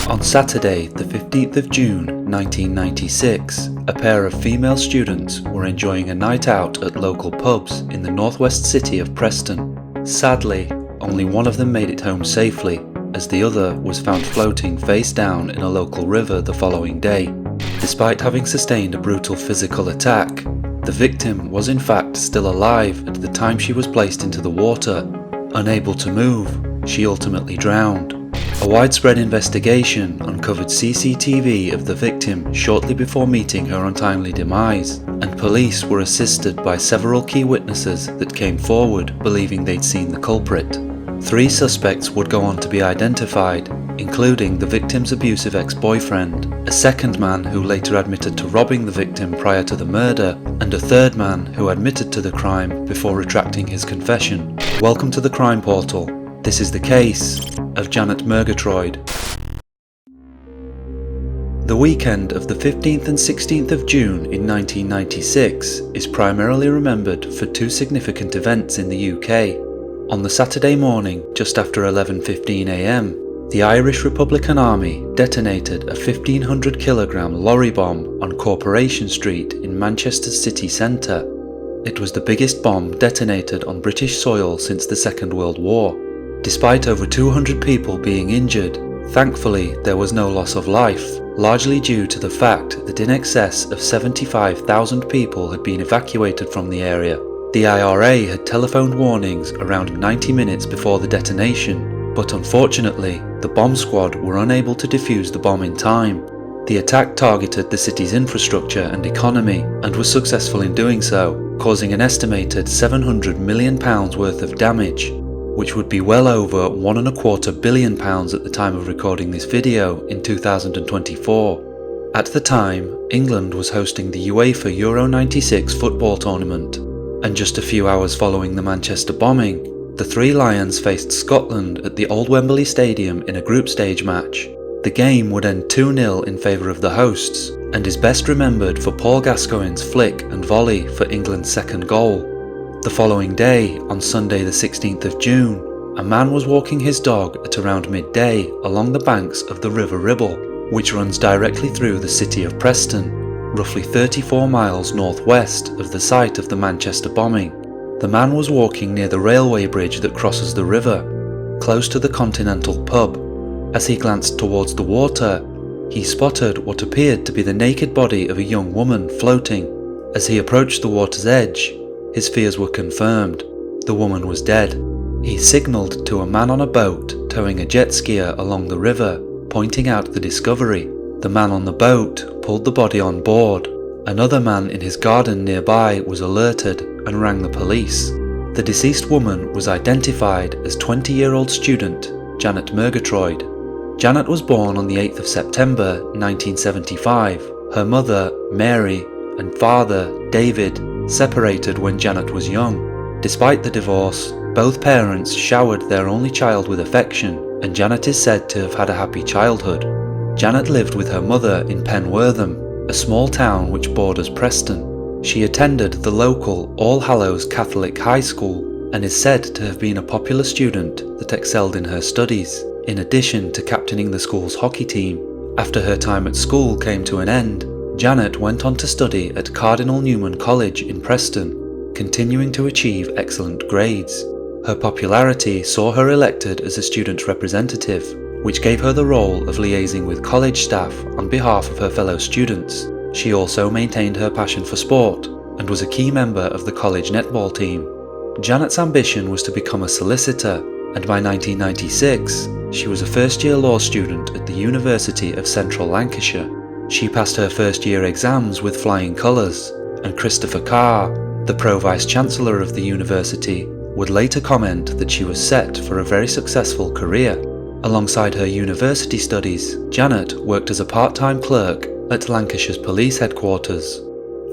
On Saturday, the 15th of June 1996, a pair of female students were enjoying a night out at local pubs in the northwest city of Preston. Sadly, only one of them made it home safely, as the other was found floating face down in a local river the following day. Despite having sustained a brutal physical attack, the victim was in fact still alive at the time she was placed into the water. Unable to move, she ultimately drowned. A widespread investigation uncovered CCTV of the victim shortly before meeting her untimely demise, and police were assisted by several key witnesses that came forward believing they'd seen the culprit. 3 suspects would go on to be identified, including the victim's abusive ex-boyfriend, a second man who later admitted to robbing the victim prior to the murder, and a third man who admitted to the crime before retracting his confession. Welcome to the Crime Portal. This is the case of Janet Murgatroyd. The weekend of the 15th and 16th of June in 1996 is primarily remembered for 2 significant events in the UK. On the Saturday morning, just after 11:15 AM, the Irish Republican Army detonated a 1,500-kilogram lorry bomb on Corporation Street in Manchester's city centre. It was the biggest bomb detonated on British soil since the Second World War. Despite over 200 people being injured, thankfully there was no loss of life, largely due to the fact that in excess of 75,000 people had been evacuated from the area. The IRA had telephoned warnings around 90 minutes before the detonation, but unfortunately, the bomb squad were unable to defuse the bomb in time. The attack targeted the city's infrastructure and economy, and was successful in doing so, causing an estimated £700 million worth of damage, which would be well over £1.25 billion at the time of recording this video in 2024. At the time, England was hosting the UEFA Euro 96 football tournament, and just a few hours following the Manchester bombing, the 3 Lions faced Scotland at the Old Wembley Stadium in a group stage match. The game would end 2-0 in favour of the hosts, and is best remembered for Paul Gascoigne's flick and volley for England's second goal. The following day, on Sunday the 16th of June, a man was walking his dog at around midday along the banks of the River Ribble, which runs directly through the city of Preston, roughly 34 miles northwest of the site of the Manchester bombing. The man was walking near the railway bridge that crosses the river, close to the Continental pub. As he glanced towards the water, he spotted what appeared to be the naked body of a young woman floating. As he approached the water's edge, his fears were confirmed. The woman was dead. He signalled to a man on a boat towing a jet skier along the river, pointing out the discovery. The man on the boat pulled the body on board. Another man in his garden nearby was alerted and rang the police. The deceased woman was identified as 20-year-old student Janet Murgatroyd. Janet was born on the 8th of September 1975. Her mother, Mary, and father, David, separated when Janet was young. Despite the divorce, both parents showered their only child with affection, and Janet is said to have had a happy childhood. Janet lived with her mother in Penwortham, a small town which borders Preston. She attended the local All Hallows Catholic High School and is said to have been a popular student that excelled in her studies, in addition to captaining the school's hockey team. After her time at school came to an end, Janet went on to study at Cardinal Newman College in Preston, continuing to achieve excellent grades. Her popularity saw her elected as a student representative, which gave her the role of liaising with college staff on behalf of her fellow students. She also maintained her passion for sport and was a key member of the college netball team. Janet's ambition was to become a solicitor, and by 1996, she was a first-year law student at the University of Central Lancashire. She passed her first-year exams with flying colours, and Christopher Carr, the Pro-Vice-Chancellor of the university, would later comment that she was set for a very successful career. Alongside her university studies, Janet worked as a part-time clerk at Lancashire's police headquarters.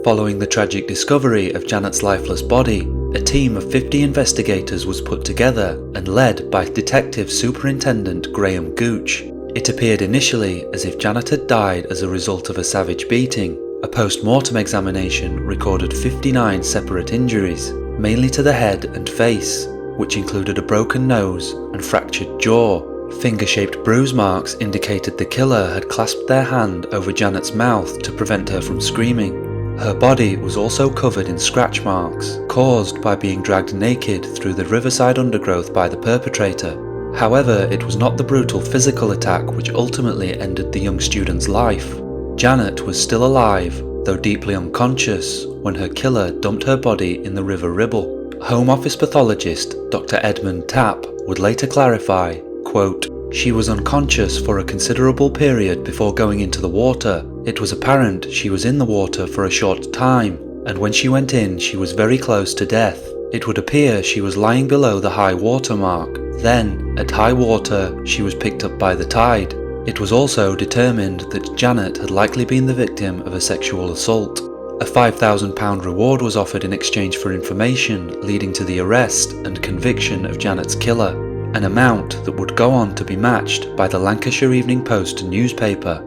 Following the tragic discovery of Janet's lifeless body, a team of 50 investigators was put together and led by Detective Superintendent Graham Gooch. It appeared initially as if Janet had died as a result of a savage beating. A post-mortem examination recorded 59 separate injuries, mainly to the head and face, which included a broken nose and fractured jaw, Finger-shaped bruise marks indicated the killer had clasped their hand over Janet's mouth to prevent her from screaming. Her body was also covered in scratch marks, caused by being dragged naked through the riverside undergrowth by the perpetrator. However, it was not the brutal physical attack which ultimately ended the young student's life. Janet was still alive, though deeply unconscious, when her killer dumped her body in the River Ribble. Home Office pathologist Dr. Edmund Tapp would later clarify, quote, "She was unconscious for a considerable period before going into the water. It was apparent she was in the water for a short time, and when she went in she was very close to death. It would appear she was lying below the high water mark. Then, at high water, she was picked up by the tide. It was also determined that Janet had likely been the victim of a sexual assault. A £5,000 reward was offered in exchange for information leading to the arrest and conviction of Janet's killer, an amount that would go on to be matched by the Lancashire Evening Post newspaper.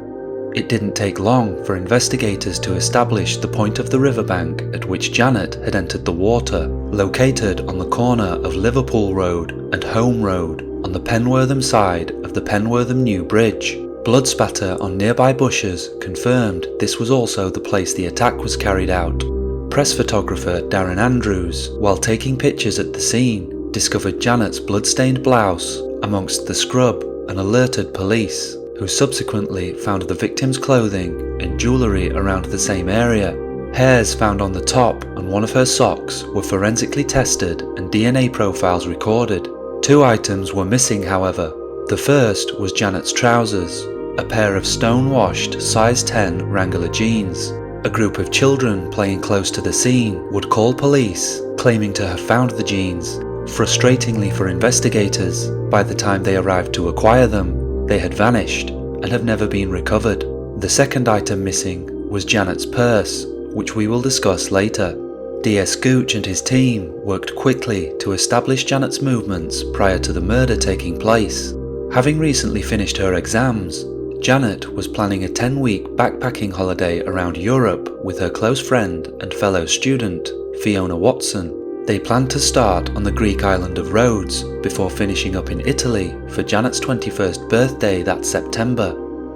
It didn't take long for investigators to establish the point of the riverbank at which Janet had entered the water, located on the corner of Liverpool Road and Home Road on the Penwortham side of the Penwortham New Bridge. Blood spatter on nearby bushes confirmed this was also the place the attack was carried out. Press photographer Darren Andrews, while taking pictures at the scene, discovered Janet's blood-stained blouse amongst the scrub and alerted police, who subsequently found the victim's clothing and jewellery around the same area. Hairs found on the top and one of her socks were forensically tested and DNA profiles recorded. 2 items were missing, however. The first was Janet's trousers, a pair of stone-washed size 10 Wrangler jeans. A group of children playing close to the scene would call police, claiming to have found the jeans. Frustratingly for investigators, by the time they arrived to acquire them, they had vanished and have never been recovered. The second item missing was Janet's purse, which we will discuss later. DS Gooch and his team worked quickly to establish Janet's movements prior to the murder taking place. Having recently finished her exams, Janet was planning a 10-week backpacking holiday around Europe with her close friend and fellow student, Fiona Watson. They planned to start on the Greek island of Rhodes before finishing up in Italy for Janet's 21st birthday that September.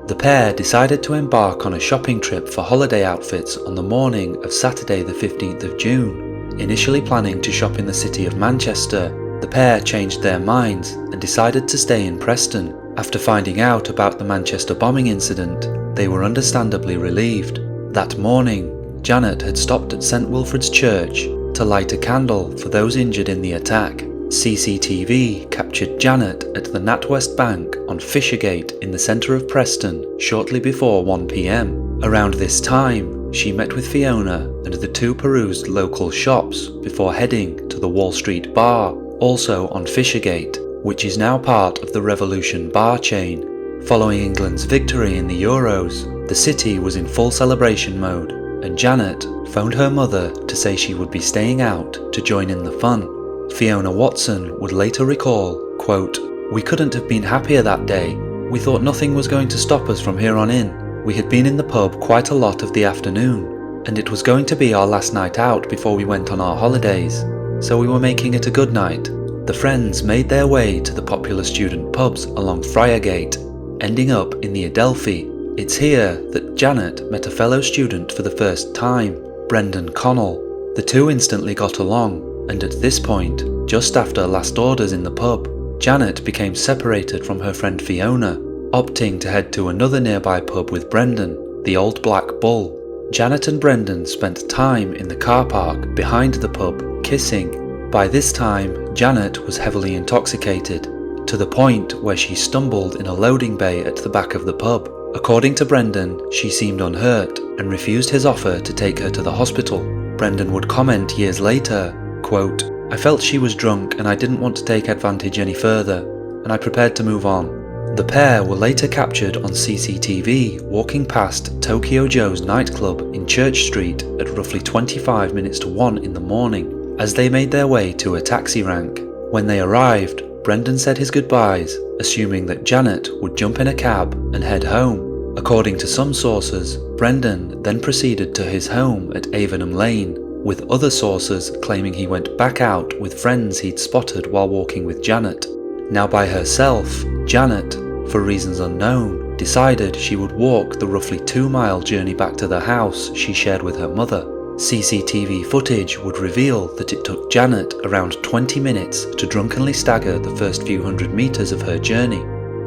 The pair decided to embark on a shopping trip for holiday outfits on the morning of Saturday the 15th of June. Initially planning to shop in the city of Manchester, the pair changed their minds and decided to stay in Preston. After finding out about the Manchester bombing incident, they were understandably relieved. That morning, Janet had stopped at St Wilfrid's Church to light a candle for those injured in the attack. CCTV captured Janet at the NatWest Bank on Fishergate in the centre of Preston shortly before 1 p.m. Around this time, she met with Fiona and the two perused local shops before heading to the Wall Street Bar, also on Fishergate, which is now part of the Revolution bar chain. Following England's victory in the Euros, the city was in full celebration mode, and Janet phoned her mother to say she would be staying out to join in the fun. Fiona Watson would later recall, quote, "We couldn't have been happier that day. We thought nothing was going to stop us from here on in. We had been in the pub quite a lot of the afternoon, and it was going to be our last night out before we went on our holidays, so we were making it a good night." The friends made their way to the popular student pubs along Friargate, ending up in the Adelphi. It's here that Janet met a fellow student for the first time, Brendan Connell. The two instantly got along, and at this point, just after last orders in the pub, Janet became separated from her friend Fiona, opting to head to another nearby pub with Brendan, the Old Black Bull. Janet and Brendan spent time in the car park behind the pub, kissing. By this time, Janet was heavily intoxicated, to the point where she stumbled in a loading bay at the back of the pub. According to Brendan, she seemed unhurt and refused his offer to take her to the hospital. Brendan would comment years later, quote, "I felt she was drunk and I didn't want to take advantage any further, and I prepared to move on." The pair were later captured on CCTV walking past Tokyo Joe's nightclub in Church Street at roughly 25 minutes to 1 in the morning, as they made their way to a taxi rank. When they arrived, Brendan said his goodbyes, assuming that Janet would jump in a cab and head home. According to some sources, Brendan then proceeded to his home at Avenham Lane, with other sources claiming he went back out with friends he'd spotted while walking with Janet. Now by herself, Janet, for reasons unknown, decided she would walk the roughly 2-mile journey back to the house she shared with her mother. CCTV footage would reveal that it took Janet around 20 minutes to drunkenly stagger the first few hundred meters of her journey.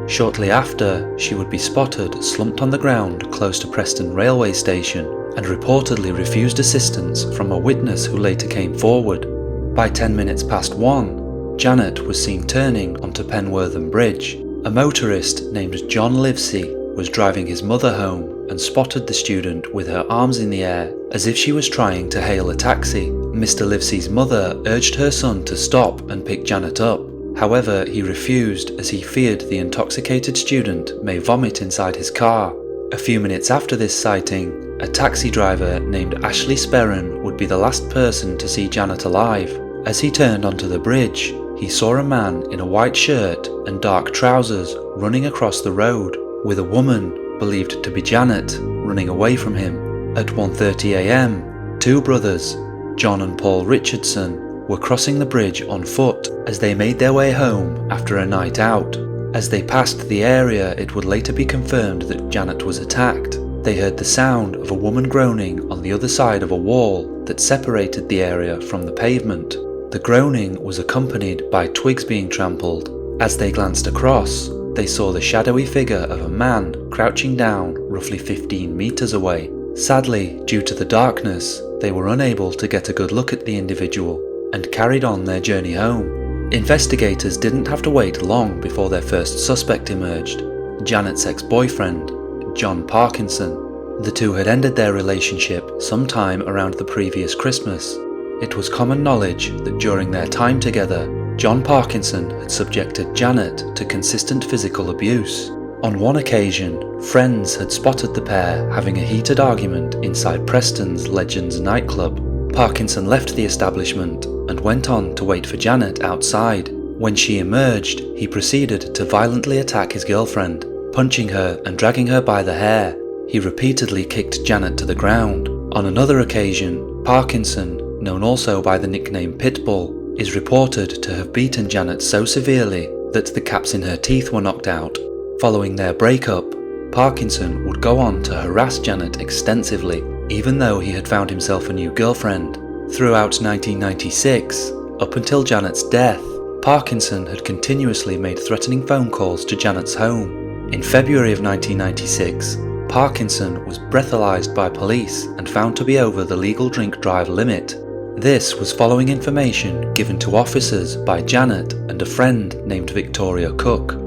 Shortly after, she would be spotted slumped on the ground close to Preston railway station and reportedly refused assistance from a witness who later came forward. By 10 minutes past 1, Janet was seen turning onto Penwortham Bridge. A motorist named John Livesey was driving his mother home and spotted the student with her arms in the air as if she was trying to hail a taxi. Mr. Livesey's mother urged her son to stop and pick Janet up. However, he refused as he feared the intoxicated student may vomit inside his car. A few minutes after this sighting, a taxi driver named Ashley Sperrin would be the last person to see Janet alive. As he turned onto the bridge, he saw a man in a white shirt and dark trousers running across the road, with a woman, believed to be Janet, running away from him. At 1:30 a.m, two brothers, John and Paul Richardson, were crossing the bridge on foot as they made their way home after a night out. As they passed the area, it would later be confirmed that Janet was attacked. They heard the sound of a woman groaning on the other side of a wall that separated the area from the pavement. The groaning was accompanied by twigs being trampled. As they glanced across, they saw the shadowy figure of a man crouching down roughly 15 meters away. Sadly, due to the darkness, they were unable to get a good look at the individual and carried on their journey home. Investigators didn't have to wait long before their first suspect emerged, Janet's ex-boyfriend, John Parkinson. The two had ended their relationship sometime around the previous Christmas. It was common knowledge that during their time together, John Parkinson had subjected Janet to consistent physical abuse. On one occasion, friends had spotted the pair having a heated argument inside Preston's Legends nightclub. Parkinson left the establishment and went on to wait for Janet outside. When she emerged, he proceeded to violently attack his girlfriend, punching her and dragging her by the hair. He repeatedly kicked Janet to the ground. On another occasion, Parkinson, known also by the nickname Pitbull, is reported to have beaten Janet so severely that the caps in her teeth were knocked out. Following their breakup, Parkinson would go on to harass Janet extensively, even though he had found himself a new girlfriend. Throughout 1996, up until Janet's death, Parkinson had continuously made threatening phone calls to Janet's home. In February of 1996, Parkinson was breathalyzed by police and found to be over the legal drink-drive limit. This was following information given to officers by Janet and a friend named Victoria Cook.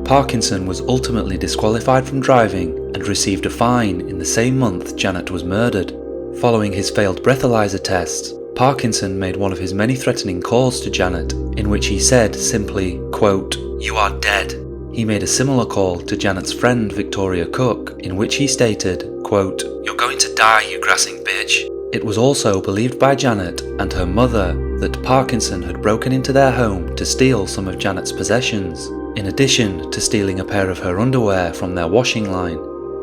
Parkinson was ultimately disqualified from driving and received a fine in the same month Janet was murdered. Following his failed breathalyzer tests, Parkinson made one of his many threatening calls to Janet, in which he said simply, quote, "You are dead." He made a similar call to Janet's friend Victoria Cook, in which he stated, quote, "You're going to die, you grassing bitch." It was also believed by Janet and her mother that Parkinson had broken into their home to steal some of Janet's possessions, in addition to stealing a pair of her underwear from their washing line.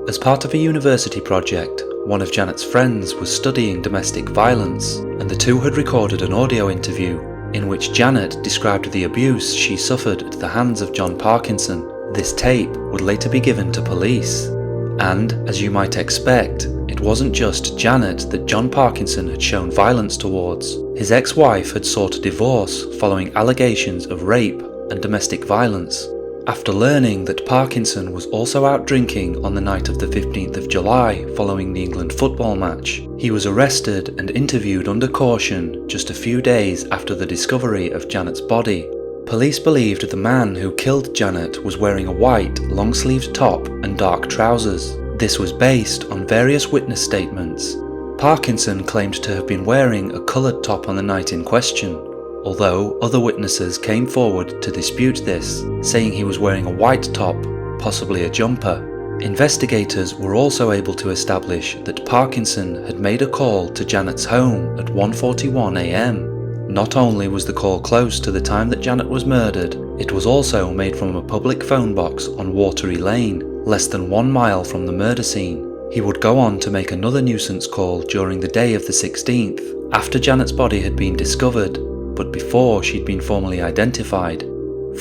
As part of a university project, one of Janet's friends was studying domestic violence, and the two had recorded an audio interview in which Janet described the abuse she suffered at the hands of John Parkinson. This tape would later be given to police. And, as you might expect, it wasn't just Janet that John Parkinson had shown violence towards. His ex-wife had sought a divorce following allegations of rape and domestic violence. After learning that Parkinson was also out drinking on the night of the 15th of July following the England football match, he was arrested and interviewed under caution just a few days after the discovery of Janet's body. Police believed the man who killed Janet was wearing a white, long-sleeved top and dark trousers. This was based on various witness statements. Parkinson claimed to have been wearing a coloured top on the night in question, although other witnesses came forward to dispute this, saying he was wearing a white top, possibly a jumper. Investigators were also able to establish that Parkinson had made a call to Janet's home at 1:41 a.m. Not only was the call close to the time that Janet was murdered, it was also made from a public phone box on Watery Lane, less than 1 mile from the murder scene. He would go on to make another nuisance call during the day of the 16th, after Janet's body had been discovered, but before she'd been formally identified.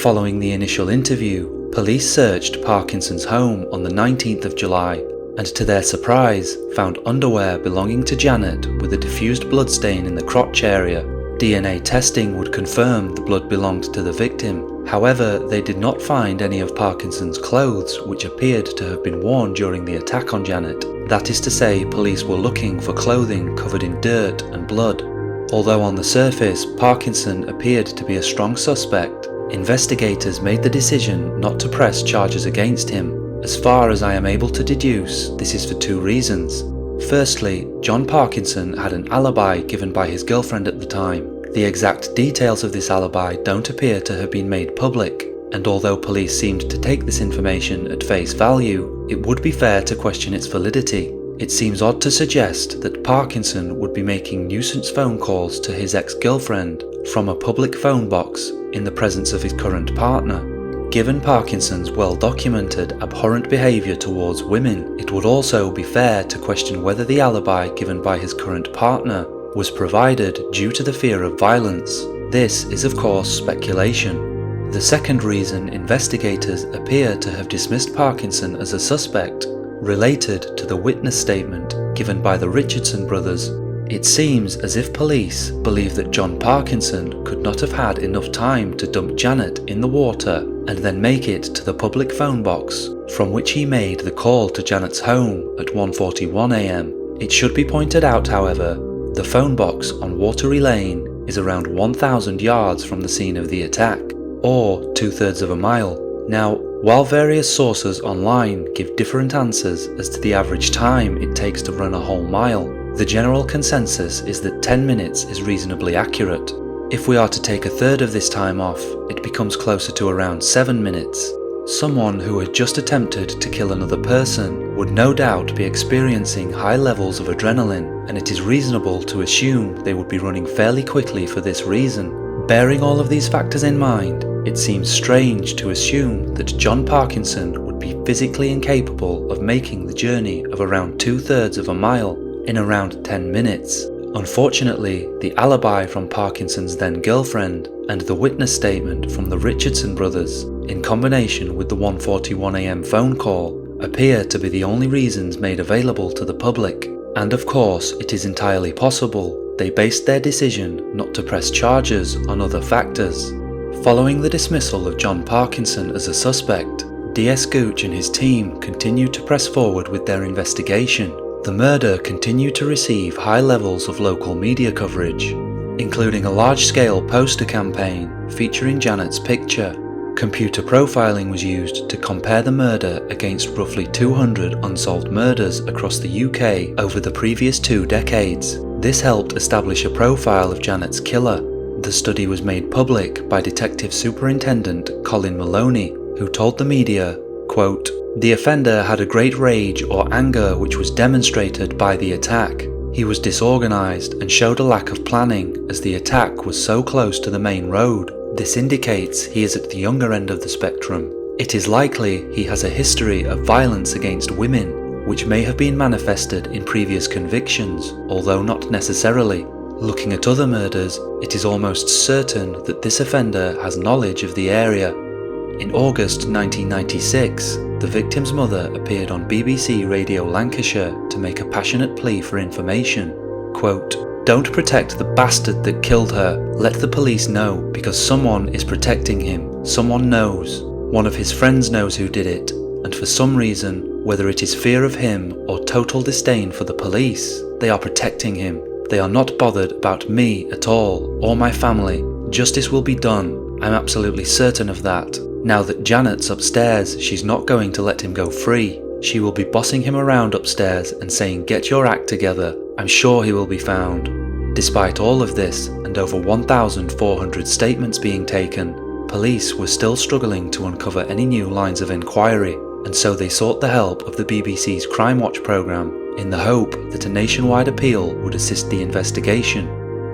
Following the initial interview, police searched Parkinson's home on the 19th of July and to their surprise found underwear belonging to Janet with a diffused bloodstain in the crotch area. DNA testing would confirm the blood belonged to the victim. However, they did not find any of Parkinson's clothes which appeared to have been worn during the attack on Janet. That is to say, police were looking for clothing covered in dirt and blood. Although on the surface, Parkinson appeared to be a strong suspect, investigators made the decision not to press charges against him. As far as I am able to deduce, this is for two reasons. Firstly, John Parkinson had an alibi given by his girlfriend at the time. The exact details of this alibi don't appear to have been made public, and although police seemed to take this information at face value, it would be fair to question its validity. It seems odd to suggest that Parkinson would be making nuisance phone calls to his ex-girlfriend from a public phone box in the presence of his current partner. Given Parkinson's well-documented abhorrent behaviour towards women, it would also be fair to question whether the alibi given by his current partner was provided due to the fear of violence. This is of course speculation. The second reason investigators appear to have dismissed Parkinson as a suspect related to the witness statement given by the Richardson brothers. It seems as if police believe that John Parkinson could not have had enough time to dump Janet in the water and then make it to the public phone box from which he made the call to Janet's home at 1:41 a.m. It should be pointed out, however, the phone box on Watery Lane is around 1,000 yards from the scene of the attack, or 2/3 of a mile. Now, while various sources online give different answers as to the average time it takes to run a whole mile, the general consensus is that 10 minutes is reasonably accurate. If we are to take a third of this time off, it becomes closer to around 7 minutes. Someone who had just attempted to kill another person would no doubt be experiencing high levels of adrenaline, and it is reasonable to assume they would be running fairly quickly for this reason. Bearing all of these factors in mind, it seems strange to assume that John Parkinson would be physically incapable of making the journey of around 2/3 of a mile in around 10 minutes. Unfortunately, the alibi from Parkinson's then girlfriend and the witness statement from the Richardson brothers, in combination with the 1:41 a.m. phone call, appear to be the only reasons made available to the public. And of course, it is entirely possible they based their decision not to press charges on other factors. Following the dismissal of John Parkinson as a suspect, DS Gooch and his team continued to press forward with their investigation. The murder continued to receive high levels of local media coverage, including a large-scale poster campaign featuring Janet's picture. Computer profiling was used to compare the murder against roughly 200 unsolved murders across the UK over the previous 2 decades. This helped establish a profile of Janet's killer. The study was made public by Detective Superintendent Colin Maloney, who told the media, quote, "The offender had a great rage or anger which was demonstrated by the attack. He was disorganized and showed a lack of planning as the attack was so close to the main road. This indicates he is at the younger end of the spectrum. It is likely he has a history of violence against women, which may have been manifested in previous convictions, although not necessarily. Looking at other murders, it is almost certain that this offender has knowledge of the area." In August 1996, the victim's mother appeared on BBC Radio Lancashire to make a passionate plea for information. Quote, "Don't protect the bastard that killed her. Let the police know, because someone is protecting him. Someone knows. One of his friends knows who did it, and for some reason, whether it is fear of him or total disdain for the police, they are protecting him. They are not bothered about me at all, or my family. Justice will be done. I'm absolutely certain of that. Now that Janet's upstairs, she's not going to let him go free. She will be bossing him around upstairs and saying, 'Get your act together.' I'm sure he will be found." Despite all of this, and over 1,400 statements being taken, police were still struggling to uncover any new lines of inquiry, and so they sought the help of the BBC's Crime Watch programme, in the hope that a nationwide appeal would assist the investigation.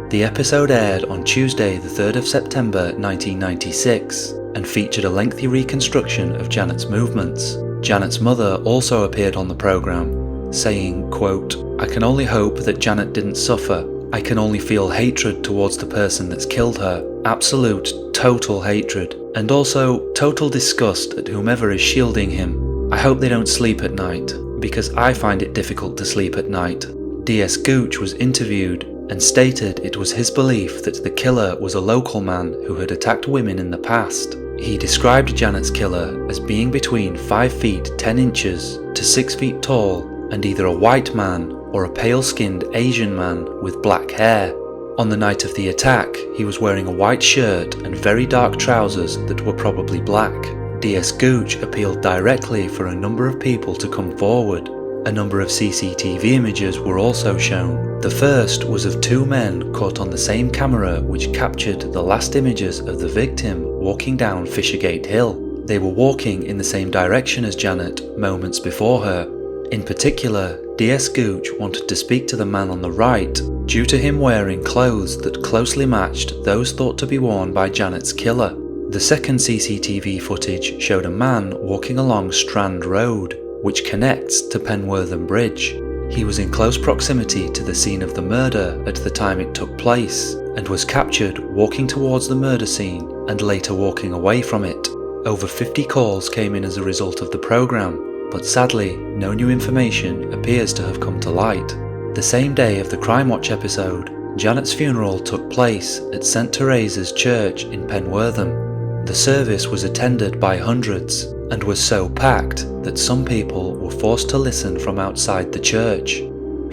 The episode aired on Tuesday the 3rd of September 1996, and featured a lengthy reconstruction of Janet's movements. Janet's mother also appeared on the programme, saying, quote, "I can only hope that Janet didn't suffer. I can only feel hatred towards the person that's killed her. Absolute, total hatred. And also, total disgust at whomever is shielding him. I hope they don't sleep at night, because I find it difficult to sleep at night. DS Gooch was interviewed and stated it was his belief that the killer was a local man who had attacked women in the past. He described Janet's killer as being between 5 feet 10 inches to 6 feet tall and either a white man or a pale-skinned Asian man with black hair. On the night of the attack, he was wearing a white shirt and very dark trousers that were probably black. DS Gooch appealed directly for a number of people to come forward. A number of CCTV images were also shown. The first was of 2 men caught on the same camera which captured the last images of the victim walking down Fishergate Hill. They were walking in the same direction as Janet moments before her. In particular, DS Gooch wanted to speak to the man on the right due to him wearing clothes that closely matched those thought to be worn by Janet's killer. The second CCTV footage showed a man walking along Strand Road, which connects to Penwortham Bridge. He was in close proximity to the scene of the murder at the time it took place, and was captured walking towards the murder scene and later walking away from it. Over 50 calls came in as a result of the programme, but sadly, no new information appears to have come to light. The same day of the Crime Watch episode, Janet's funeral took place at St Teresa's Church in Penwortham. The service was attended by hundreds, and was so packed that some people were forced to listen from outside the church.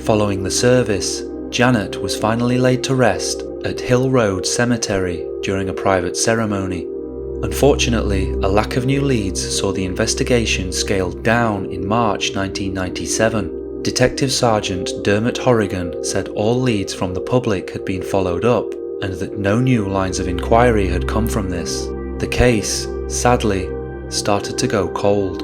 Following the service, Janet was finally laid to rest at Hill Road Cemetery during a private ceremony. Unfortunately, a lack of new leads saw the investigation scaled down in March 1997. Detective Sergeant Dermot Horrigan said all leads from the public had been followed up and that no new lines of inquiry had come from this. The case, sadly, started to go cold.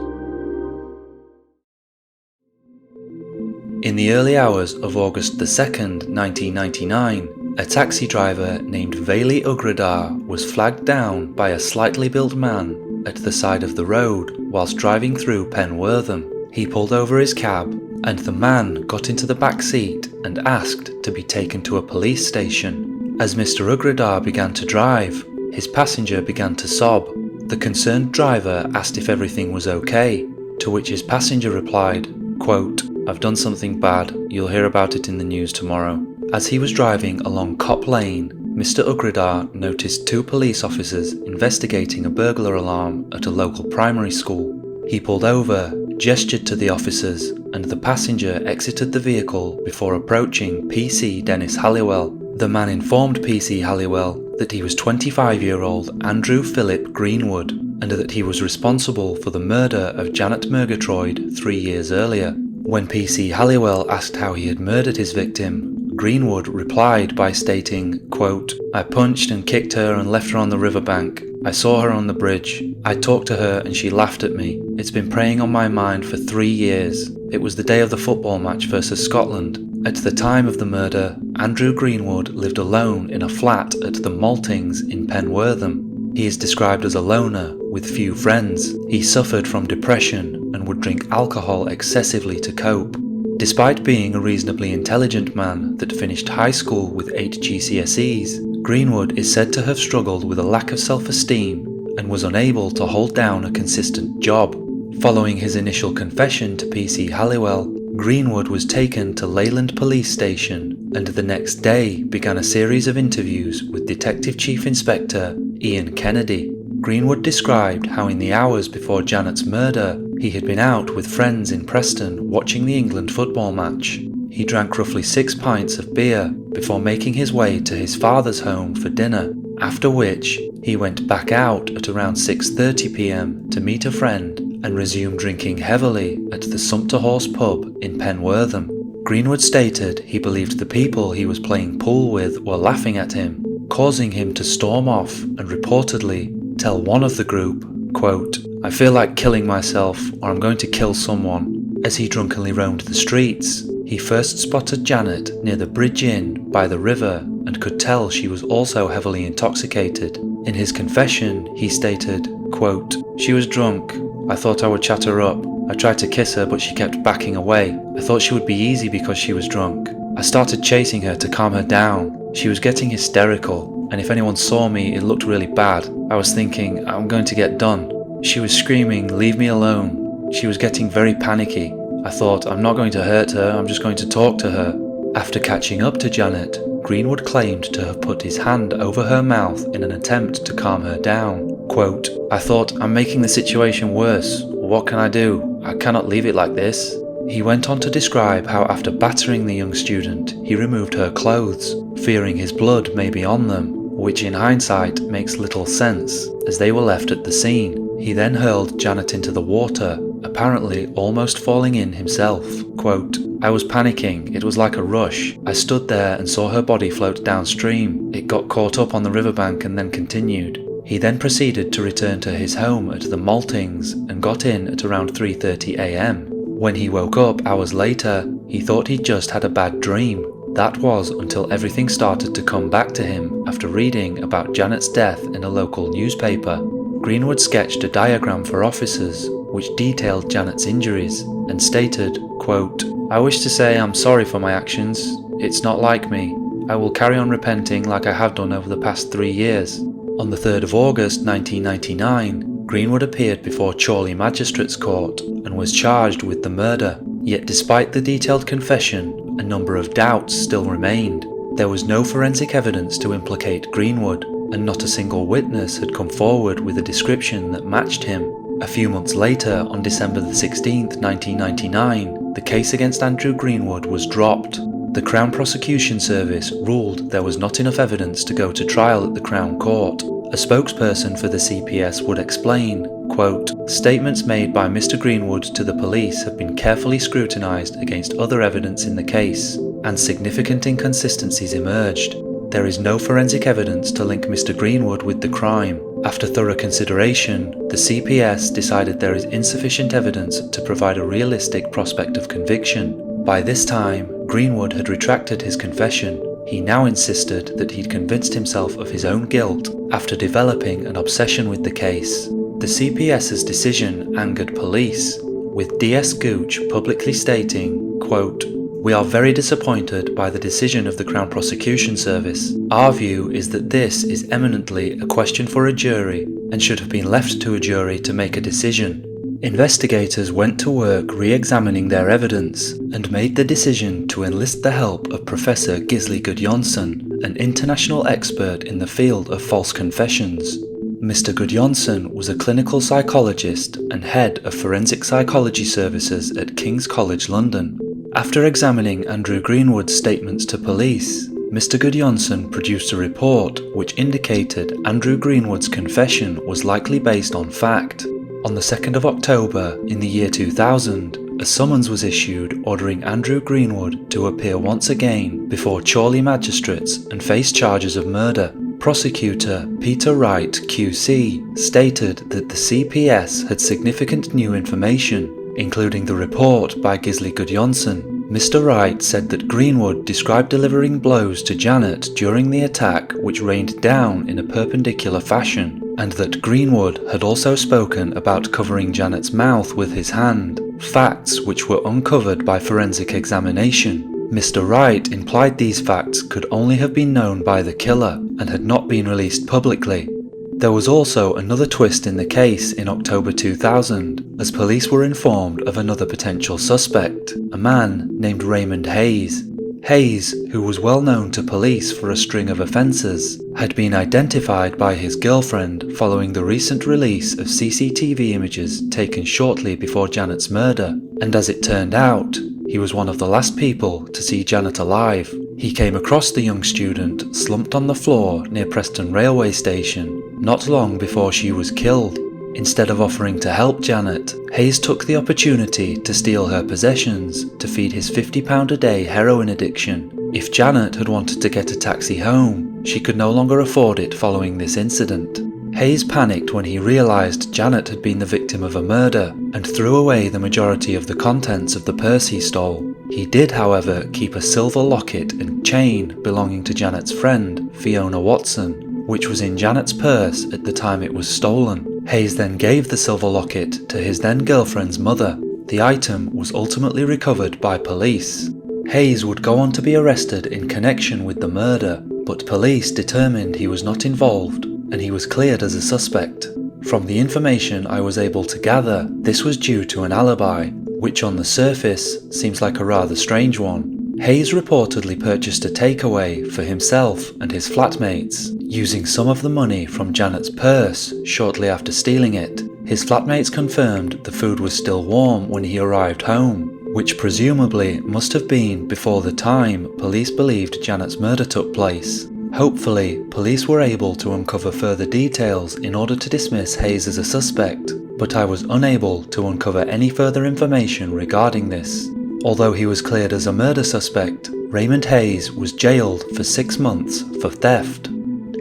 In the early hours of August 2nd, 1999, a taxi driver named Veli Ugradar was flagged down by a slightly built man at the side of the road whilst driving through Penwortham. He pulled over his cab, and the man got into the back seat and asked to be taken to a police station. As Mr. Ugradar began to drive, his passenger began to sob. The concerned driver asked if everything was okay, to which his passenger replied, quote, "I've done something bad, you'll hear about it in the news tomorrow." As he was driving along Cop Lane, Mr. Ugradar noticed 2 police officers investigating a burglar alarm at a local primary school. He pulled over, gestured to the officers, and the passenger exited the vehicle before approaching PC Dennis Halliwell. The man informed PC Halliwell that he was 25-year-old Andrew Philip Greenwood, and that he was responsible for the murder of Janet Murgatroyd 3 years earlier. When PC Halliwell asked how he had murdered his victim, Greenwood replied by stating, quote, "I punched and kicked her and left her on the riverbank. I saw her on the bridge. I talked to her and she laughed at me. It's been preying on my mind for 3 years. It was the day of the football match versus Scotland. At the time of the murder, Andrew Greenwood lived alone in a flat at the Maltings in Penwortham. He is described as a loner with few friends. He suffered from depression and would drink alcohol excessively to cope. Despite being a reasonably intelligent man that finished high school with 8 GCSEs, Greenwood is said to have struggled with a lack of self-esteem and was unable to hold down a consistent job. Following his initial confession to PC Halliwell, Greenwood was taken to Leyland Police Station and the next day began a series of interviews with Detective Chief Inspector Ian Kennedy. Greenwood described how in the hours before Janet's murder, he had been out with friends in Preston watching the England football match. He drank roughly 6 pints of beer before making his way to his father's home for dinner, after which he went back out at around 6:30 p.m. to meet a friend and resumed drinking heavily at the Sumpter Horse pub in Penwortham. Greenwood stated he believed the people he was playing pool with were laughing at him, causing him to storm off and reportedly tell one of the group, quote, "I feel like killing myself or I'm going to kill someone." As he drunkenly roamed the streets, he first spotted Janet near the Bridge Inn by the river and could tell she was also heavily intoxicated. In his confession, he stated, quote, "She was drunk. I thought I would chat her up. I tried to kiss her but she kept backing away. I thought she would be easy because she was drunk. I started chasing her to calm her down. She was getting hysterical, and if anyone saw me, it looked really bad. I was thinking, I'm going to get done. She was screaming, leave me alone. She was getting very panicky. I thought, I'm not going to hurt her, I'm just going to talk to her. After catching up to Janet, Greenwood claimed to have put his hand over her mouth in an attempt to calm her down. Quote, I thought, I'm making the situation worse. What can I do? I cannot leave it like this. He went on to describe how after battering the young student, he removed her clothes, fearing his blood may be on them, which in hindsight makes little sense, as they were left at the scene. He then hurled Janet into the water, apparently almost falling in himself. Quote, I was panicking, it was like a rush. I stood there and saw her body float downstream. It got caught up on the riverbank and then continued. He then proceeded to return to his home at the Maltings and got in at around 3:30 a.m. When he woke up hours later, he thought he'd just had a bad dream. That was until everything started to come back to him after reading about Janet's death in a local newspaper. Greenwood sketched a diagram for officers which detailed Janet's injuries and stated, quote, I wish to say I'm sorry for my actions. It's not like me. I will carry on repenting like I have done over the past 3 years. On the 3rd of August 1999, Greenwood appeared before Chorley Magistrates Court and was charged with the murder. Yet despite the detailed confession, a number of doubts still remained. There was no forensic evidence to implicate Greenwood, and not a single witness had come forward with a description that matched him. A few months later, on December 16, 1999, the case against Andrew Greenwood was dropped. The Crown Prosecution Service ruled there was not enough evidence to go to trial at the Crown Court. A spokesperson for the CPS would explain, quote, statements made by Mr. Greenwood to the police have been carefully scrutinised against other evidence in the case, and significant inconsistencies emerged. There is no forensic evidence to link Mr. Greenwood with the crime. After thorough consideration, the CPS decided there is insufficient evidence to provide a realistic prospect of conviction. By this time, Greenwood had retracted his confession. He now insisted that he'd convinced himself of his own guilt after developing an obsession with the case. The CPS's decision angered police, with DS Gooch publicly stating, quote, we are very disappointed by the decision of the Crown Prosecution Service. Our view is that this is eminently a question for a jury and should have been left to a jury to make a decision. Investigators went to work re-examining their evidence and made the decision to enlist the help of Professor Gisli Gudjonsson, an international expert in the field of false confessions. Mr. Gudjonsson was a clinical psychologist and head of forensic psychology services at King's College London. After examining Andrew Greenwood's statements to police, Mr. Gudjonsson produced a report which indicated Andrew Greenwood's confession was likely based on fact. On the 2nd of October in the year 2000, a summons was issued ordering Andrew Greenwood to appear once again before Chorley magistrates and face charges of murder. Prosecutor Peter Wright QC stated that the CPS had significant new information, including the report by Gisli Gudjonsson. Mr. Wright said that Greenwood described delivering blows to Janet during the attack which rained down in a perpendicular fashion, and that Greenwood had also spoken about covering Janet's mouth with his hand, facts which were uncovered by forensic examination. Mr. Wright implied these facts could only have been known by the killer and had not been released publicly. There was also another twist in the case in October 2000, as police were informed of another potential suspect, a man named Raymond Hayes. Hayes, who was well known to police for a string of offences, had been identified by his girlfriend following the recent release of CCTV images taken shortly before Janet's murder, and as it turned out, he was one of the last people to see Janet alive. He came across the young student slumped on the floor near Preston railway station not long before she was killed. Instead of offering to help Janet, Hayes took the opportunity to steal her possessions to feed his £50 a day heroin addiction. If Janet had wanted to get a taxi home, she could no longer afford it following this incident. Hayes panicked when he realised Janet had been the victim of a murder and threw away the majority of the contents of the purse he stole. He did, however, keep a silver locket and chain belonging to Janet's friend, Fiona Watson, which was in Janet's purse at the time it was stolen. Hayes then gave the silver locket to his then girlfriend's mother. The item was ultimately recovered by police. Hayes would go on to be arrested in connection with the murder, but police determined he was not involved and he was cleared as a suspect. From the information I was able to gather, this was due to an alibi, which on the surface seems like a rather strange one. Hayes reportedly purchased a takeaway for himself and his flatmates, using some of the money from Janet's purse shortly after stealing it. His flatmates confirmed the food was still warm when he arrived home, which presumably must have been before the time police believed Janet's murder took place. Hopefully, police were able to uncover further details in order to dismiss Hayes as a suspect, but I was unable to uncover any further information regarding this. Although he was cleared as a murder suspect, Raymond Hayes was jailed for 6 months for theft.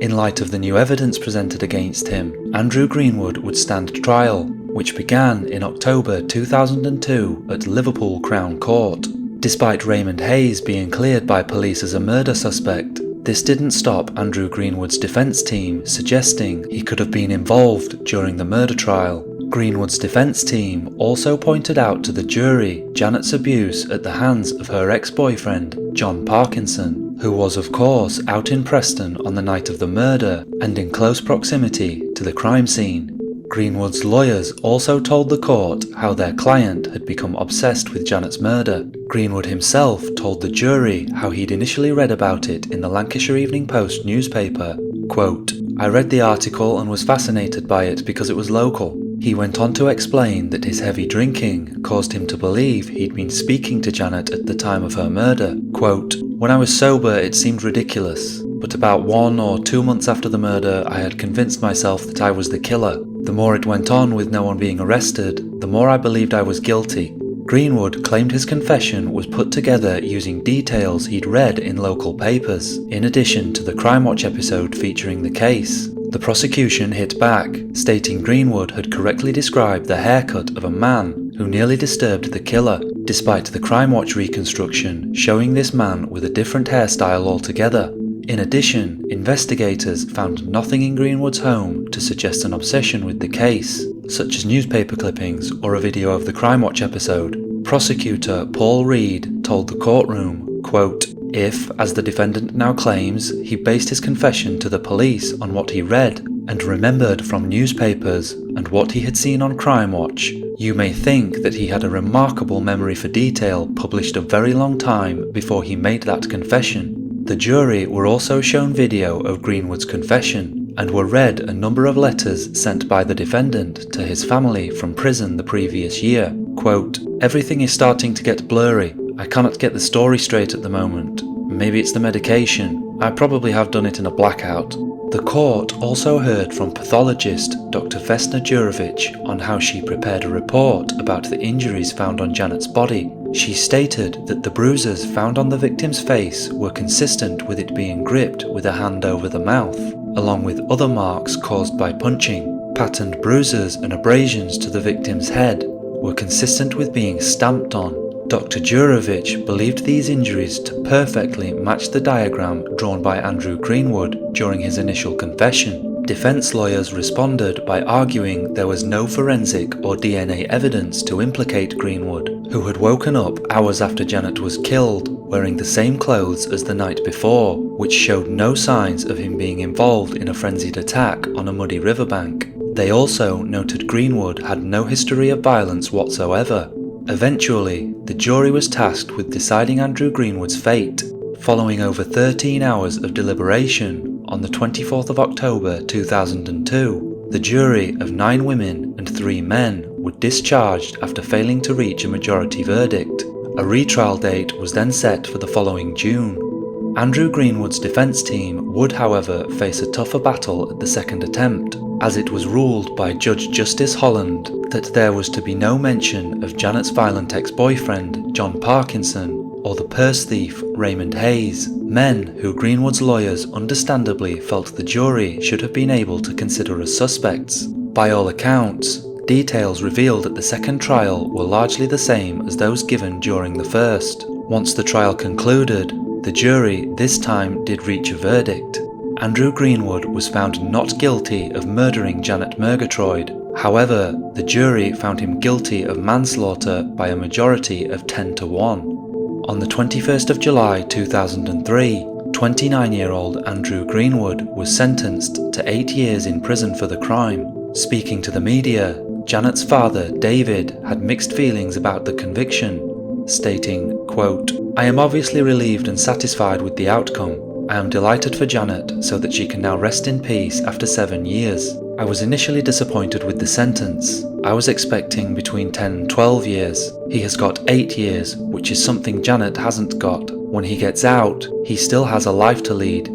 In light of the new evidence presented against him, Andrew Greenwood would stand trial, which began in October 2002 at Liverpool Crown Court. Despite Raymond Hayes being cleared by police as a murder suspect, this didn't stop Andrew Greenwood's defence team suggesting he could have been involved during the murder trial. Greenwood's defence team also pointed out to the jury Janet's abuse at the hands of her ex-boyfriend, John Parkinson, who was of course out in Preston on the night of the murder and in close proximity to the crime scene. Greenwood's lawyers also told the court how their client had become obsessed with Janet's murder. Greenwood himself told the jury how he'd initially read about it in the Lancashire Evening Post newspaper. Quote, "I read the article and was fascinated by it because it was local." He went on to explain that his heavy drinking caused him to believe he'd been speaking to Janet at the time of her murder. Quote, "When I was sober it seemed ridiculous, but about 1 or 2 months after the murder I had convinced myself that I was the killer. The more it went on with no one being arrested, the more I believed I was guilty." Greenwood claimed his confession was put together using details he'd read in local papers, in addition to the Crime Watch episode featuring the case. The prosecution hit back, stating Greenwood had correctly described the haircut of a man who nearly disturbed the killer, despite the Crime Watch reconstruction showing this man with a different hairstyle altogether. In addition, investigators found nothing in Greenwood's home to suggest an obsession with the case, such as newspaper clippings or a video of the Crime Watch episode. Prosecutor Paul Reed told the courtroom, quote, "If, as the defendant now claims, he based his confession to the police on what he read and remembered from newspapers and what he had seen on Crime Watch, you may think that he had a remarkable memory for detail published a very long time before he made that confession." The jury were also shown video of Greenwood's confession and were read a number of letters sent by the defendant to his family from prison the previous year. Quote, "Everything is starting to get blurry. I cannot get the story straight at the moment. Maybe it's the medication. I probably have done it in a blackout." The court also heard from pathologist Dr. Vesna Jurovic on how she prepared a report about the injuries found on Janet's body. She stated that the bruises found on the victim's face were consistent with it being gripped with a hand over the mouth, along with other marks caused by punching. Patterned bruises and abrasions to the victim's head were consistent with being stamped on. Dr. Jurovic believed these injuries to perfectly match the diagram drawn by Andrew Greenwood during his initial confession. Defense lawyers responded by arguing there was no forensic or DNA evidence to implicate Greenwood, who had woken up hours after Janet was killed wearing the same clothes as the night before, which showed no signs of him being involved in a frenzied attack on a muddy riverbank. They also noted Greenwood had no history of violence whatsoever. Eventually, the jury was tasked with deciding Andrew Greenwood's fate. Following over 13 hours of deliberation, on the 24th of October 2002, the jury of 9 women and 3 men were discharged after failing to reach a majority verdict. A retrial date was then set for the following June. Andrew Greenwood's defence team would, however, face a tougher battle at the second attempt, as it was ruled by Judge Justice Holland that there was to be no mention of Janet's violent ex-boyfriend, John Parkinson, or the purse thief, Raymond Hayes, men who Greenwood's lawyers understandably felt the jury should have been able to consider as suspects. By all accounts, details revealed at the second trial were largely the same as those given during the first. Once the trial concluded, the jury this time did reach a verdict. Andrew Greenwood was found not guilty of murdering Janet Murgatroyd. However, the jury found him guilty of manslaughter by a majority of 10 to 1. On the 21st of July 2003, 29-year-old Andrew Greenwood was sentenced to 8 years in prison for the crime. Speaking to the media, Janet's father, David, had mixed feelings about the conviction, stating, quote, "I am obviously relieved and satisfied with the outcome. I am delighted for Janet so that she can now rest in peace after 7 years. I was initially disappointed with the sentence. I was expecting between 10 and 12 years. He has got 8 years, which is something Janet hasn't got. When he gets out, he still has a life to lead."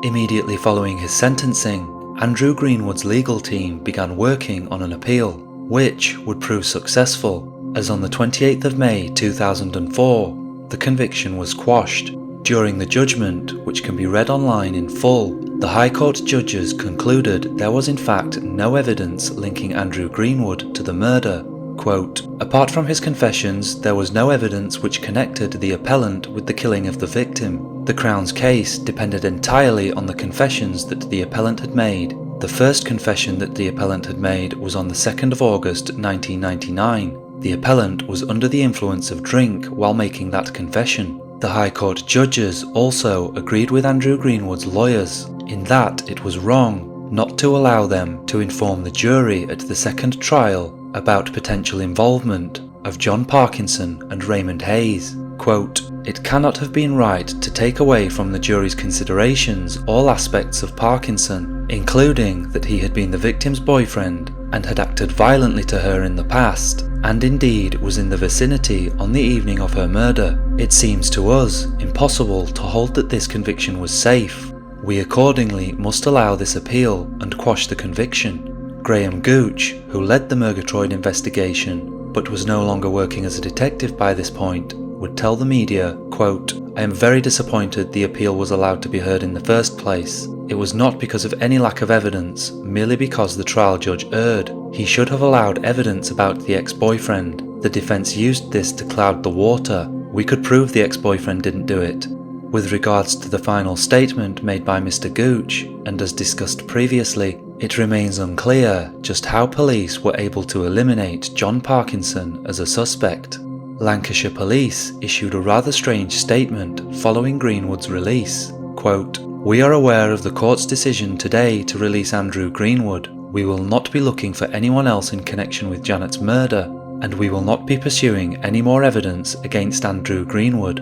Immediately following his sentencing, Andrew Greenwood's legal team began working on an appeal, which would prove successful, as on the 28th of May 2004, the conviction was quashed. During the judgment, which can be read online in full, the High Court judges concluded there was in fact no evidence linking Andrew Greenwood to the murder. Quote, "Apart from his confessions, there was no evidence which connected the appellant with the killing of the victim. The Crown's case depended entirely on the confessions that the appellant had made. The first confession that the appellant had made was on the 2nd of August 1999. The appellant was under the influence of drink while making that confession." The High Court judges also agreed with Andrew Greenwood's lawyers in that it was wrong not to allow them to inform the jury at the second trial about potential involvement of John Parkinson and Raymond Hayes. Quote, "It cannot have been right to take away from the jury's considerations all aspects of Parkinson, including that he had been the victim's boyfriend and had acted violently to her in the past, and indeed was in the vicinity on the evening of her murder. It seems to us impossible to hold that this conviction was safe. We accordingly must allow this appeal and quash the conviction." Graham Gooch, who led the Murgatroyd investigation, but was no longer working as a detective by this point, would tell the media, quote, "I am very disappointed the appeal was allowed to be heard in the first place. It was not because of any lack of evidence, merely because the trial judge erred. He should have allowed evidence about the ex-boyfriend. The defense used this to cloud the water. We could prove the ex-boyfriend didn't do it." With regards to the final statement made by Mr. Gooch, and as discussed previously, it remains unclear just how police were able to eliminate John Parkinson as a suspect. Lancashire Police issued a rather strange statement following Greenwood's release. Quote, "We are aware of the court's decision today to release Andrew Greenwood. We will not be looking for anyone else in connection with Janet's murder, and we will not be pursuing any more evidence against Andrew Greenwood."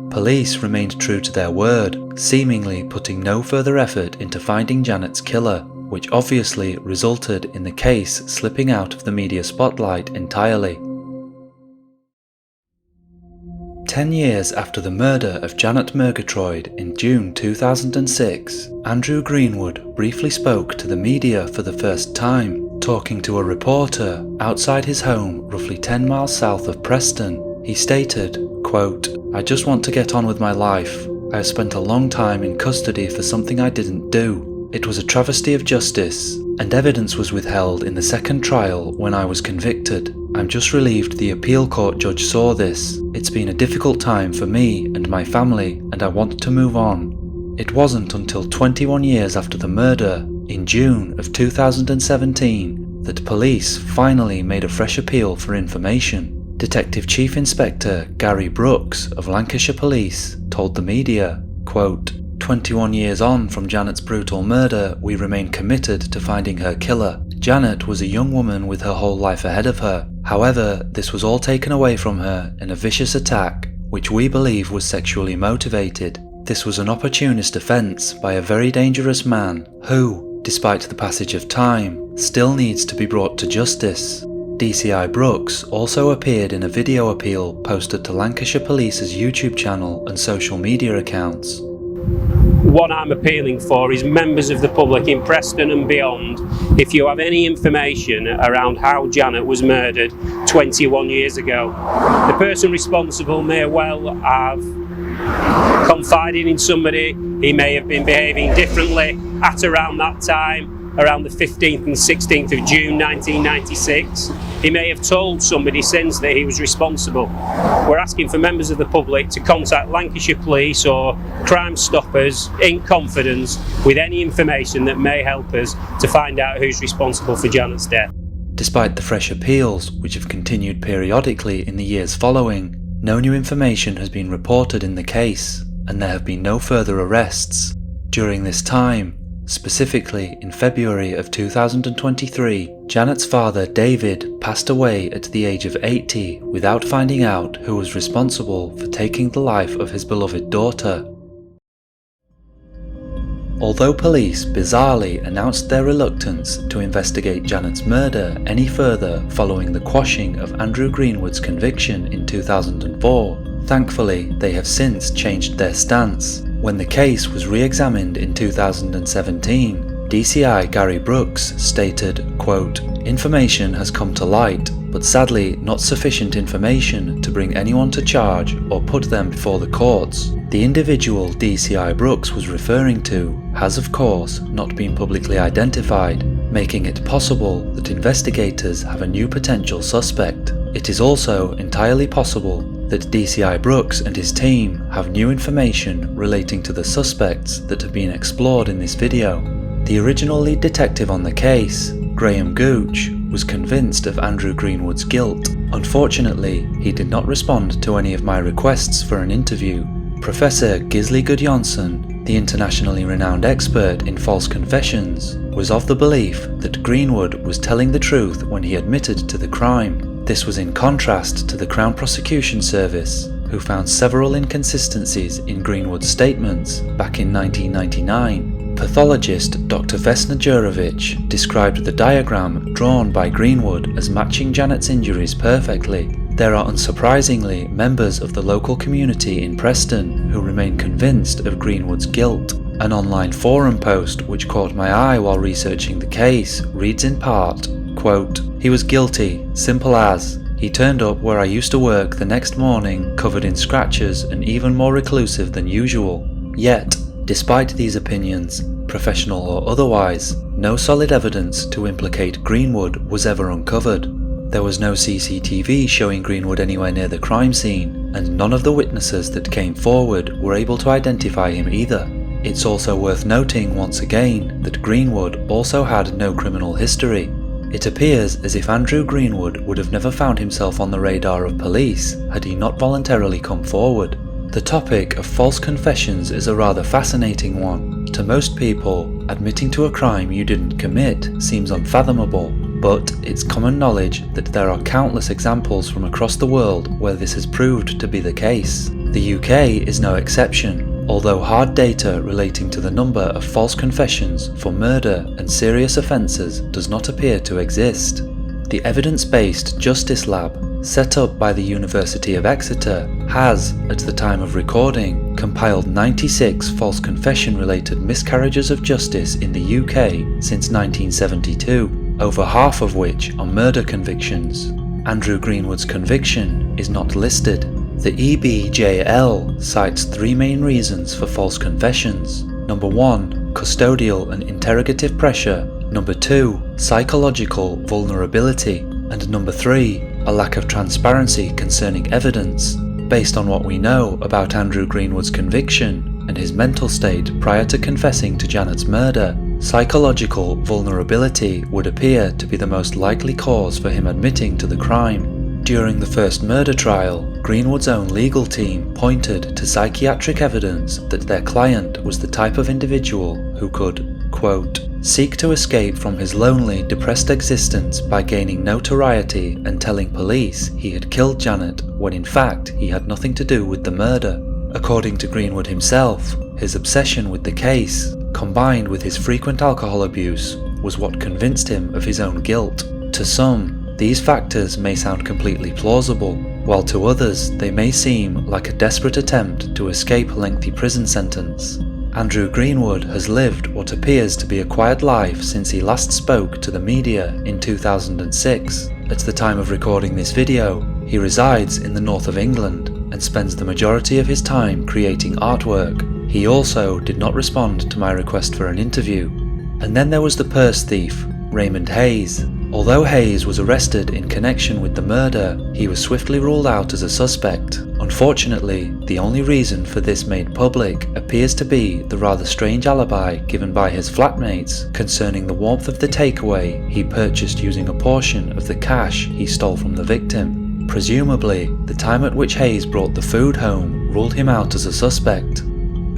Police remained true to their word, seemingly putting no further effort into finding Janet's killer, which obviously resulted in the case slipping out of the media spotlight entirely. 10 years after the murder of Janet Murgatroyd in June 2006, Andrew Greenwood briefly spoke to the media for the first time, talking to a reporter outside his home roughly 10 miles south of Preston. He stated, quote, "I just want to get on with my life. I have spent a long time in custody for something I didn't do. It was a travesty of justice, and evidence was withheld in the second trial when I was convicted. I'm just relieved the appeal court judge saw this. It's been a difficult time for me and my family, and I want to move on." It wasn't until 21 years after the murder, in June of 2017, that police finally made a fresh appeal for information. Detective Chief Inspector Gary Brooks of Lancashire Police told the media, quote, 21 years on from Janet's brutal murder, we remain committed to finding her killer. Janet was a young woman with her whole life ahead of her. However, this was all taken away from her in a vicious attack, which we believe was sexually motivated. This was an opportunist offence by a very dangerous man who, despite the passage of time, still needs to be brought to justice. DCI Brooks also appeared in a video appeal posted to Lancashire Police's YouTube channel and social media accounts. What I'm appealing for is members of the public in Preston and beyond. If you have any information around how Janet was murdered 21 years ago, the person responsible may well have confided in somebody. He may have been behaving differently at around that time, around the 15th and 16th of June 1996. He may have told somebody since that he was responsible. We're asking for members of the public to contact Lancashire Police or Crime Stoppers in confidence with any information that may help us to find out who's responsible for Janet's death. Despite the fresh appeals, which have continued periodically in the years following, no new information has been reported in the case, and there have been no further arrests. During this time, specifically in February of 2023, Janet's father David passed away at the age of 80 without finding out who was responsible for taking the life of his beloved daughter. Although police bizarrely announced their reluctance to investigate Janet's murder any further following the quashing of Andrew Greenwood's conviction in 2004, thankfully they have since changed their stance. When the case was re-examined in 2017, DCI Gary Brooks stated, quote, "Information has come to light, but sadly not sufficient information to bring anyone to charge or put them before the courts. The individual DCI Brooks was referring to has of course not been publicly identified, making it possible that investigators have a new potential suspect. It is also entirely possible that DCI Brooks and his team have new information relating to the suspects that have been explored in this video." The original lead detective on the case, Graham Gooch, was convinced of Andrew Greenwood's guilt. Unfortunately, he did not respond to any of my requests for an interview. Professor Gisli Gudjonsson, the internationally renowned expert in false confessions, was of the belief that Greenwood was telling the truth when he admitted to the crime. This was in contrast to the Crown Prosecution Service, who found several inconsistencies in Greenwood's statements back in 1999. Pathologist Dr. Vesna Jurovic described the diagram drawn by Greenwood as matching Janet's injuries perfectly. There are unsurprisingly members of the local community in Preston who remain convinced of Greenwood's guilt. An online forum post which caught my eye while researching the case reads in part, quote, "He was guilty, simple as. He turned up where I used to work the next morning covered in scratches and even more reclusive than usual. Yet, despite these opinions, professional or otherwise, no solid evidence to implicate Greenwood was ever uncovered. There was no CCTV showing Greenwood anywhere near the crime scene, and none of the witnesses that came forward were able to identify him either. It's also worth noting once again that Greenwood also had no criminal history. It appears as if Andrew Greenwood would have never found himself on the radar of police had he not voluntarily come forward. The topic of false confessions is a rather fascinating one. To most people, admitting to a crime you didn't commit seems unfathomable, but it's common knowledge that there are countless examples from across the world where this has proved to be the case. The UK is no exception, although hard data relating to the number of false confessions for murder and serious offences does not appear to exist. The evidence-based Justice Lab, set up by the University of Exeter, has, at the time of recording, compiled 96 false confession-related miscarriages of justice in the UK since 1972, over half of which are murder convictions. Andrew Greenwood's conviction is not listed. The EBJL cites three main reasons for false confessions. Number 1, custodial and interrogative pressure. Number 2, psychological vulnerability. And number 3, a lack of transparency concerning evidence. Based on what we know about Andrew Greenwood's conviction and his mental state prior to confessing to Janet's murder, psychological vulnerability would appear to be the most likely cause for him admitting to the crime. During the first murder trial, Greenwood's own legal team pointed to psychiatric evidence that their client was the type of individual who could, quote, "seek to escape from his lonely, depressed existence by gaining notoriety and telling police he had killed Janet when in fact he had nothing to do with the murder." According to Greenwood himself, his obsession with the case, combined with his frequent alcohol abuse, was what convinced him of his own guilt. To some, these factors may sound completely plausible, while to others they may seem like a desperate attempt to escape a lengthy prison sentence. Andrew Greenwood has lived what appears to be a quiet life since he last spoke to the media in 2006. At the time of recording this video, he resides in the north of England and spends the majority of his time creating artwork. He also did not respond to my request for an interview. And then there was the purse thief, Raymond Hayes. Although Hayes was arrested in connection with the murder, he was swiftly ruled out as a suspect. Unfortunately, the only reason for this made public appears to be the rather strange alibi given by his flatmates concerning the warmth of the takeaway he purchased using a portion of the cash he stole from the victim. Presumably, the time at which Hayes brought the food home ruled him out as a suspect.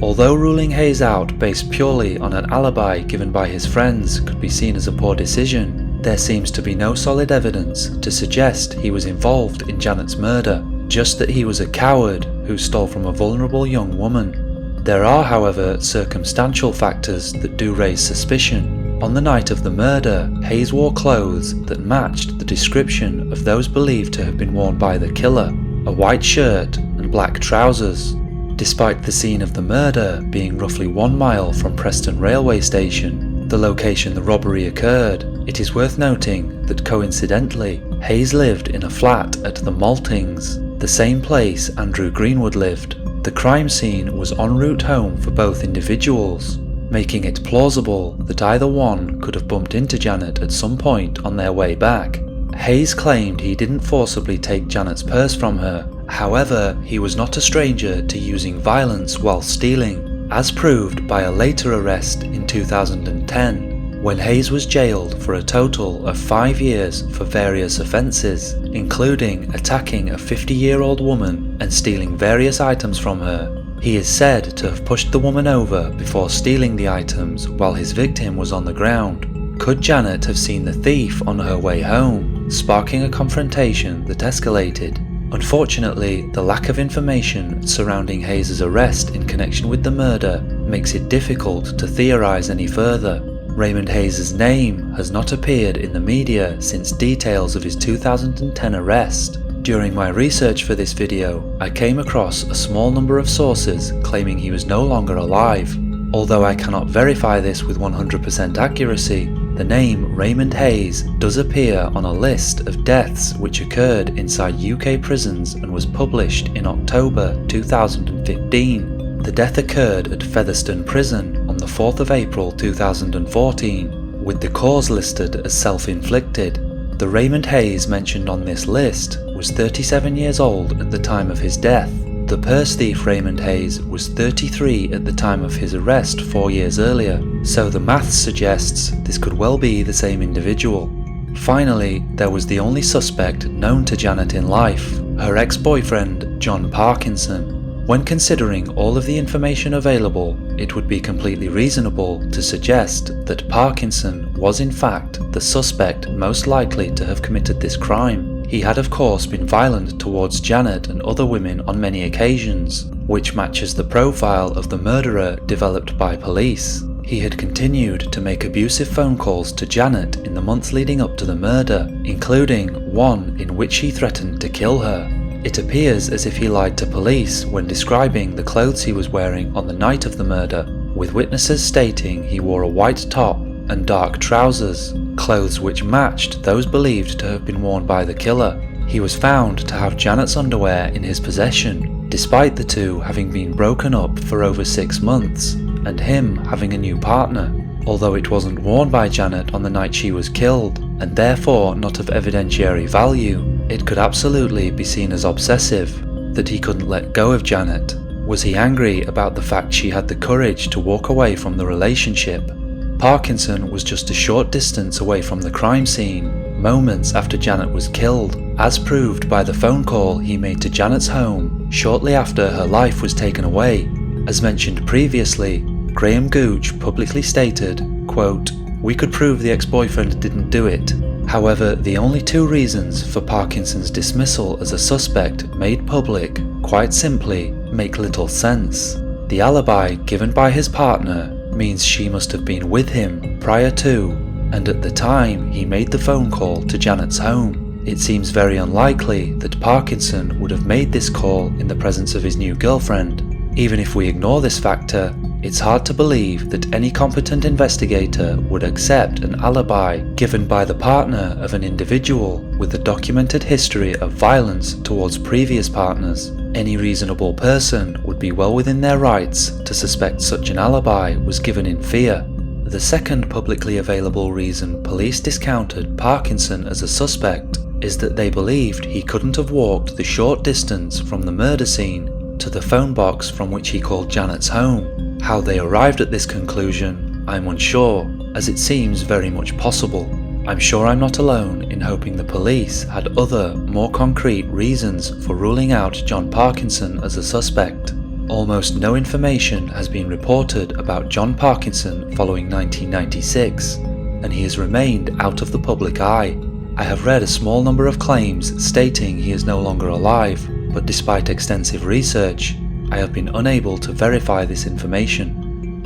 Although ruling Hayes out based purely on an alibi given by his friends could be seen as a poor decision, there seems to be no solid evidence to suggest he was involved in Janet's murder, just that he was a coward who stole from a vulnerable young woman. There are, however, circumstantial factors that do raise suspicion. On the night of the murder, Hayes wore clothes that matched the description of those believed to have been worn by the killer: a white shirt and black trousers. Despite the scene of the murder being roughly 1 mile from Preston railway station, the location the robbery occurred, it is worth noting that coincidentally, Hayes lived in a flat at the Maltings, the same place Andrew Greenwood lived. The crime scene was en route home for both individuals, making it plausible that either one could have bumped into Janet at some point on their way back. Hayes claimed he didn't forcibly take Janet's purse from her. However, he was not a stranger to using violence while stealing, as proved by a later arrest in 2010, when Hayes was jailed for a total of 5 years for various offences, including attacking a 50-year-old woman and stealing various items from her. He is said to have pushed the woman over before stealing the items while his victim was on the ground. Could Janet have seen the thief on her way home, sparking a confrontation that escalated? Unfortunately, the lack of information surrounding Hayes' arrest in connection with the murder makes it difficult to theorise any further. Raymond Hayes' name has not appeared in the media since details of his 2010 arrest. During my research for this video, I came across a small number of sources claiming he was no longer alive. Although I cannot verify this with 100% accuracy, the name Raymond Hayes does appear on a list of deaths which occurred inside UK prisons and was published in October 2015. The death occurred at Featherstone Prison on the 4th of April 2014, with the cause listed as self-inflicted. The Raymond Hayes mentioned on this list was 37 years old at the time of his death. The purse thief Raymond Hayes was 33 at the time of his arrest 4 years earlier, so the maths suggests this could well be the same individual. Finally, there was the only suspect known to Janet in life, her ex-boyfriend John Parkinson. When considering all of the information available, it would be completely reasonable to suggest that Parkinson was in fact the suspect most likely to have committed this crime. He had of course been violent towards Janet and other women on many occasions, which matches the profile of the murderer developed by police. He had continued to make abusive phone calls to Janet in the months leading up to the murder, including one in which he threatened to kill her. It appears as if he lied to police when describing the clothes he was wearing on the night of the murder, with witnesses stating he wore a white top and dark trousers, clothes which matched those believed to have been worn by the killer. He was found to have Janet's underwear in his possession, despite the two having been broken up for over 6 months, and him having a new partner. Although it wasn't worn by Janet on the night she was killed, and therefore not of evidentiary value, it could absolutely be seen as obsessive, that he couldn't let go of Janet. Was he angry about the fact she had the courage to walk away from the relationship? Parkinson was just a short distance away from the crime scene, moments after Janet was killed, as proved by the phone call he made to Janet's home shortly after her life was taken away. As mentioned previously, Graham Gooch publicly stated, quote, "We could prove the ex-boyfriend didn't do it." However, the only two reasons for Parkinson's dismissal as a suspect made public, quite simply, make little sense. The alibi given by his partner means she must have been with him prior to, and at the time he made the phone call to Janet's home. It seems very unlikely that Parkinson would have made this call in the presence of his new girlfriend. Even if we ignore this factor, it's hard to believe that any competent investigator would accept an alibi given by the partner of an individual with a documented history of violence towards previous partners. Any reasonable person would be well within their rights to suspect such an alibi was given in fear. The second publicly available reason police discounted Parkinson as a suspect is that they believed he couldn't have walked the short distance from the murder scene to the phone box from which he called Janet's home. How they arrived at this conclusion, I'm unsure, as it seems very much possible. I'm sure I'm not alone in hoping the police had other, more concrete reasons for ruling out John Parkinson as a suspect. Almost no information has been reported about John Parkinson following 1996, and he has remained out of the public eye. I have read a small number of claims stating he is no longer alive, but despite extensive research, I have been unable to verify this information.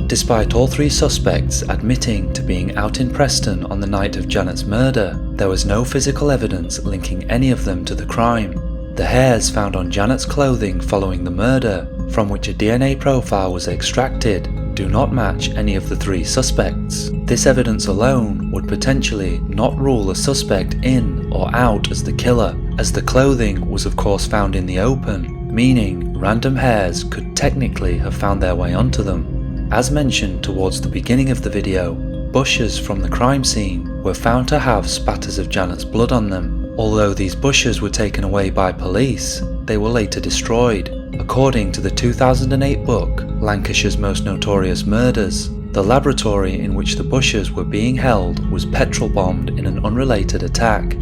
Despite all three suspects admitting to being out in Preston on the night of Janet's murder, there was no physical evidence linking any of them to the crime. The hairs found on Janet's clothing following the murder, from which a DNA profile was extracted, do not match any of the three suspects. This evidence alone would potentially not rule a suspect in or out as the killer, as the clothing was of course found in the open, meaning random hairs could technically have found their way onto them. As mentioned towards the beginning of the video, bushes from the crime scene were found to have spatters of Janet's blood on them. Although these bushes were taken away by police, they were later destroyed. According to the 2008 book, Lancashire's Most Notorious Murders, the laboratory in which the bushes were being held was petrol bombed in an unrelated attack.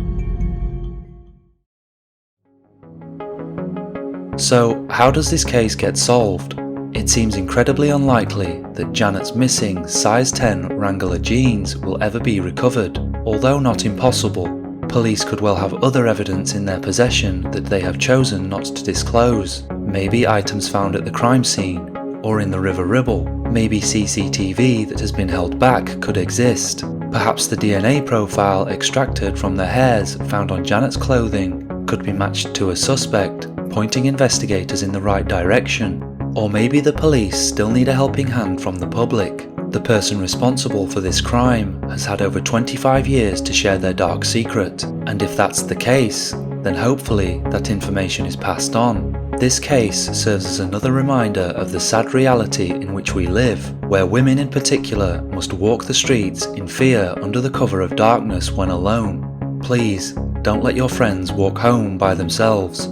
So, how does this case get solved? It seems incredibly unlikely that Janet's missing size 10 Wrangler jeans will ever be recovered. Although not impossible, police could well have other evidence in their possession that they have chosen not to disclose. Maybe items found at the crime scene, or in the River Ribble. Maybe CCTV that has been held back could exist. Perhaps the DNA profile extracted from the hairs found on Janet's clothing could be matched to a suspect, pointing investigators in the right direction. Or maybe the police still need a helping hand from the public. The person responsible for this crime has had over 25 years to share their dark secret, and if that's the case, then hopefully that information is passed on. This case serves as another reminder of the sad reality in which we live, where women in particular must walk the streets in fear under the cover of darkness when alone. Please, don't let your friends walk home by themselves.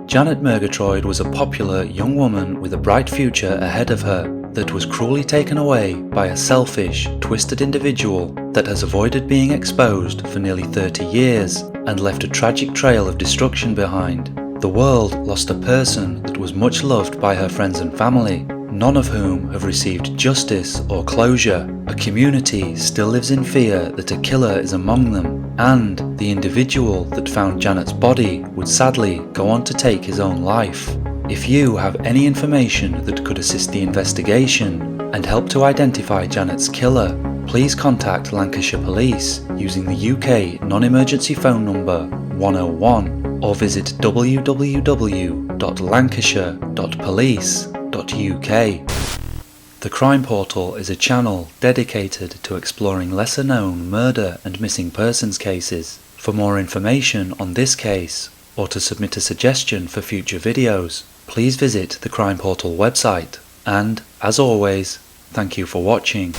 Janet Murgatroyd was a popular young woman with a bright future ahead of her that was cruelly taken away by a selfish, twisted individual that has avoided being exposed for nearly 30 years and left a tragic trail of destruction behind. The world lost a person that was much loved by her friends and family, none of whom have received justice or closure. A community still lives in fear that a killer is among them, and the individual that found Janet's body would sadly go on to take his own life. If you have any information that could assist the investigation and help to identify Janet's killer, please contact Lancashire Police using the UK non-emergency phone number 101 or visit www.lancashire.police.uk. The Crime Portal is a channel dedicated to exploring lesser-known murder and missing persons cases. For more information on this case, or to submit a suggestion for future videos, please visit the Crime Portal website. And, as always, thank you for watching.